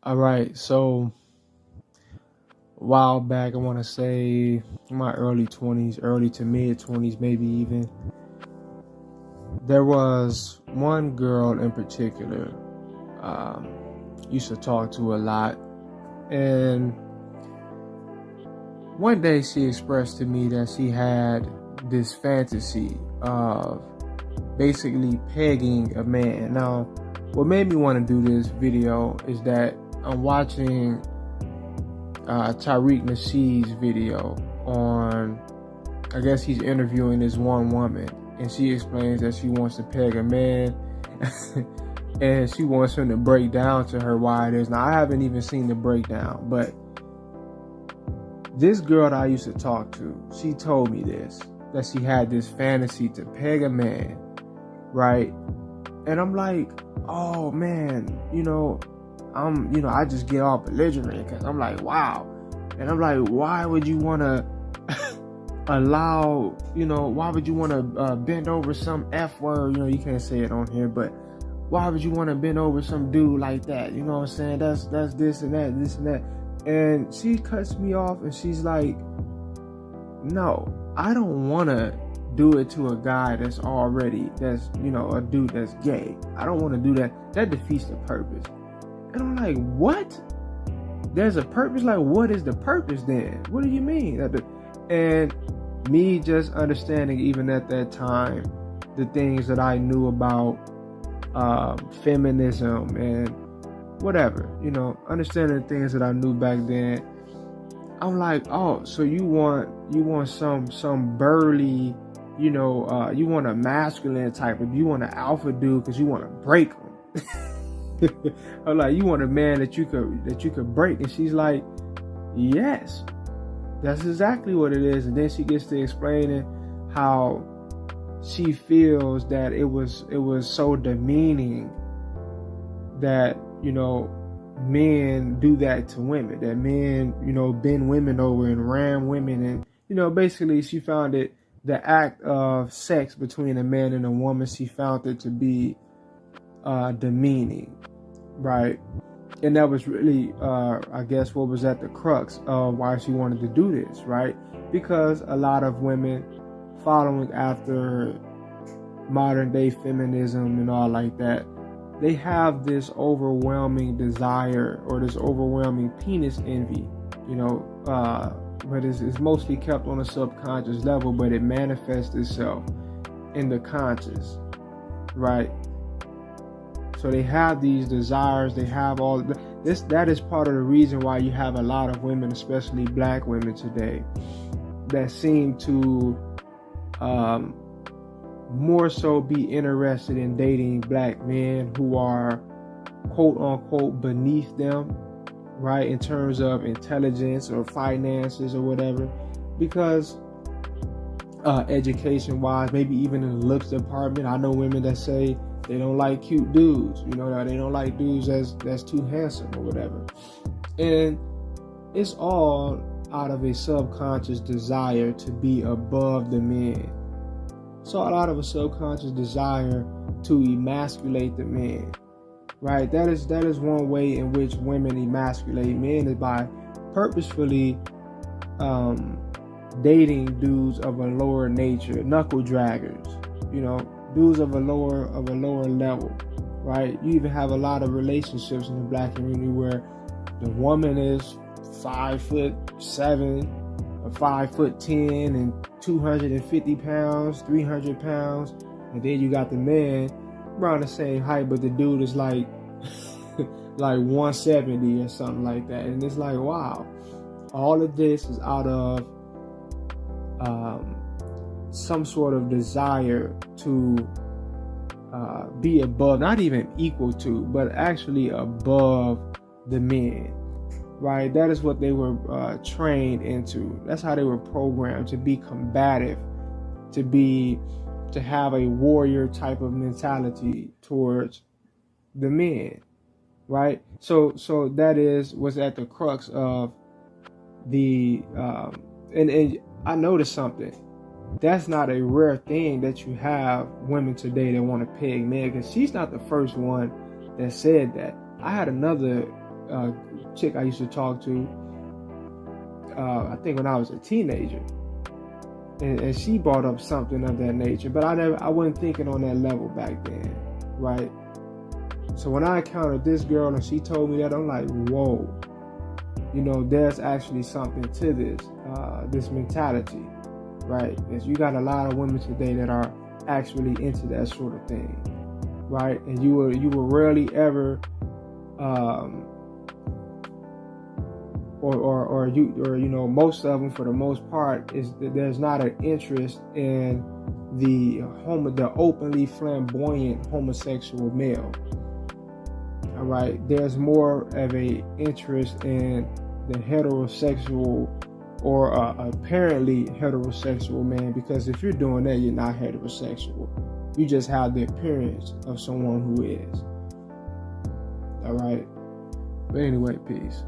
All right, so a while back, I want to say my early 20s, early to mid 20s, maybe even, there was one girl in particular um, used to talk to a lot. And one day she expressed to me that she had this fantasy of basically pegging a man. Now, what made me want to do this video is that I'm watching Tariq Nasheed's video on, I guess he's interviewing this one woman, and she explains that she wants to peg a man, and she wants him to break down to her why it is. Now, I haven't even seen the breakdown, but this girl that I used to talk to, she told me this, that she had this fantasy to peg a man, right? And I'm like, oh man, I just get all belligerent because I'm like, wow. And I'm like, why would you want to why would you want to bend over some F word? You can't say it on here, but why would you want to bend over some dude like that? You know what I'm saying? That's this and that, this and that. And she cuts me off and she's like, no, I don't want to do it to a guy that's a dude that's gay. I don't want to do that. That defeats the purpose. And I'm like, what? There's a purpose? Like, what is the purpose then? What do you mean? And me just understanding, even at that time, the things that I knew about feminism and whatever, understanding the things that I knew back then, I'm like, oh, so you want some burly, you want a masculine type of, you want an alpha dude because you want to break them. I'm like, you want a man that you could break? And she's like, yes, that's exactly what it is. And then she gets to explaining how she feels that it was so demeaning that men do that to women, that men bend women over and ram women, and basically she found it, the act of sex between a man and a woman, she found it to be demeaning, right? And that was really I guess what was at the crux of why she wanted to do this, right? Because a lot of women following after modern day feminism and all like that, they have this overwhelming desire or this overwhelming penis envy, but it's mostly kept on a subconscious level, but it manifests itself in the conscious, right? So they have these desires, they have all this. That is part of the reason why you have a lot of women, especially black women today, that seem to more so be interested in dating black men who are quote unquote beneath them, right, in terms of intelligence or finances or whatever, because education wise, maybe even in the looks department, I know women that say they don't like cute dudes, they don't like dudes that's too handsome or whatever. And it's all out of a subconscious desire to be above the men. So out of a subconscious desire to emasculate the man, right? That is one way in which women emasculate men, is by purposefully dating dudes of a lower nature, knuckle draggers, dudes of a lower level, right? You even have a lot of relationships in the black community where the woman is 5'7" or 5'10" and 250 pounds, 300 pounds, and then you got the man around the same height, but the dude is like 170 or something like that. And it's like, wow, all of this is out of some sort of desire to be above, not even equal to, but actually above the men, right? That is what they were trained into. That's how they were programmed, to be combative, to have a warrior type of mentality towards the men, right? So that was at the crux of the and I noticed something. That's not a rare thing that you have women today that want to peg men, because she's not the first one that said that. I had another chick I used to talk to, I think when I was a teenager, and she brought up something of that nature, but I wasn't thinking on that level back then, right? So when I encountered this girl and she told me that, I'm like, whoa, there's actually something to this mentality, right? Because you got a lot of women today that are actually into that sort of thing, right? And you will rarely ever, most of them, for the most part, is that there's not an interest in the openly flamboyant homosexual male. All right, there's more of a interest in the heterosexual or apparently heterosexual man, because if you're doing that, you're not heterosexual. You just have the appearance of someone who is. All right, but anyway, peace.